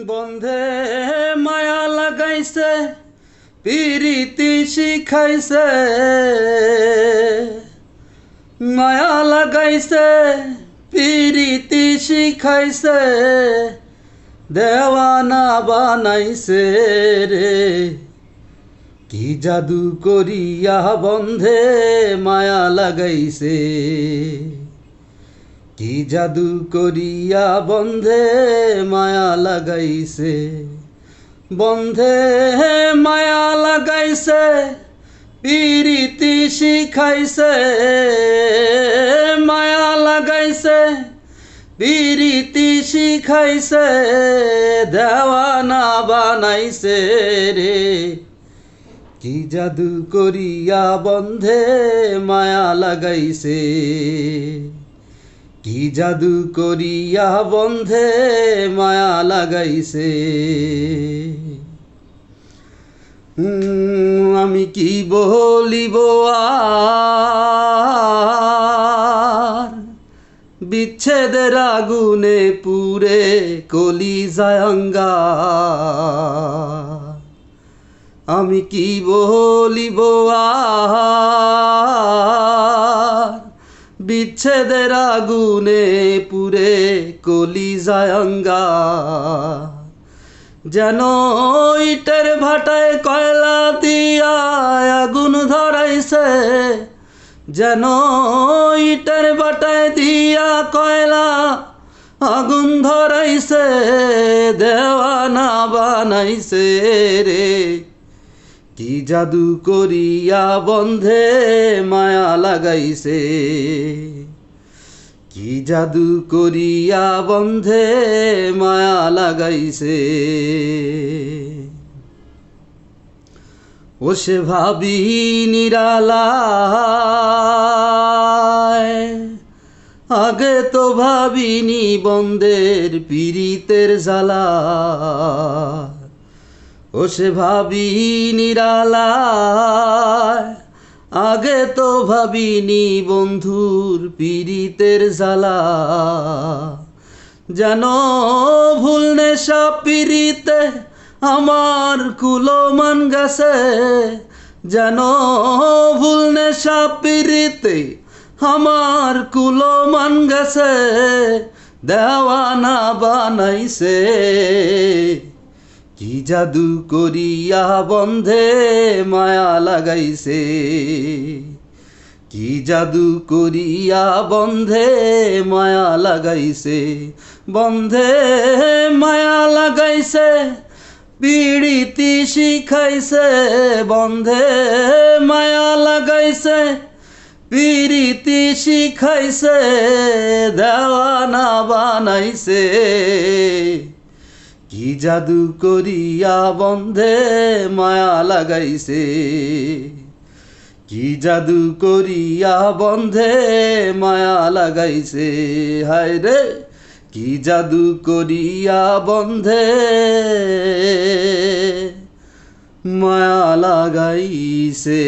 বন্ধে মায়া লাগাইছে পিরিতি শিখাইছে, মায়া লাগাইছে পিরিতি শিখাইছে, দেওয়ানা বানাইছে রে। কি জাদু করিয়া বন্ধে মায়া লাগাইছে, কি জাদু করিয়া বন্ধে মায়া লাগাইছে। বন্ধে মায়া লাগাইছে পিরিতি শিখাইছে, মায়া লাগাইছে পিরিতি শিখাইছে, দেওয়ানা বানাইছে রে। কি জাদু করিয়া বন্ধে মায়া লাগাইছে, কি জাদু করিয়া বন্ধে মায়া লাগাইছে। আমি কি বলিব আর, বিচ্ছেদের আগুনে পুড়ে কলিজায় অঙ্গার। আমি কি বলিব আর, বিচ্ছেদের আগুনে পুড়ে কলিজায় অঙ্গার। যেন ইটের ভাটায় কয়লা দিয়া আগুন ধরাইছে, যেন ইটের ভাটায় দিয়া কয়লা আগুন ধরাইছে, দেওয়ানা বানাইছে রে। কি জাদু করিয়া বন্ধে মায়া লাগাইছে, কি জাদু করিয়া বন্ধে মায়া লাগাইছে। ও সে ভাবি নিরালায়, আগে তো ভাবিনি বন্ধের পীড়িতের জ্বালা। ও সে ভাবি নিরালায়, আগে তো ভাবিনি বন্ধুর পীড়িতের জ্বালা। যেন ভুল নেশা পীড়িতে আমার কুলমান গেছে, যেন ভুল নেশা পীড়িতে আমার কুলমান গেছে, দেওয়ানা বানাইছে। কি জাদু করিয়া বন্ধে মায়া লাগাইছে, কি জাদু করিয়া বন্ধে মায়া লাগাইছে। বন্ধে মায়া লাগাইছে পিরিতি শিখাইছে, বন্ধে মায়া লাগাইছে পিরিতি শিখাইছে, দেওয়ানা বানাইছে। কি জাদু করিয়া বন্ধে মায়া লাগাইছে, কি জাদু করিয়া বন্ধে মায়া লাগাইছে। হায় রে কি জাদু করিয়া বন্ধে মায়া লাগাইছে।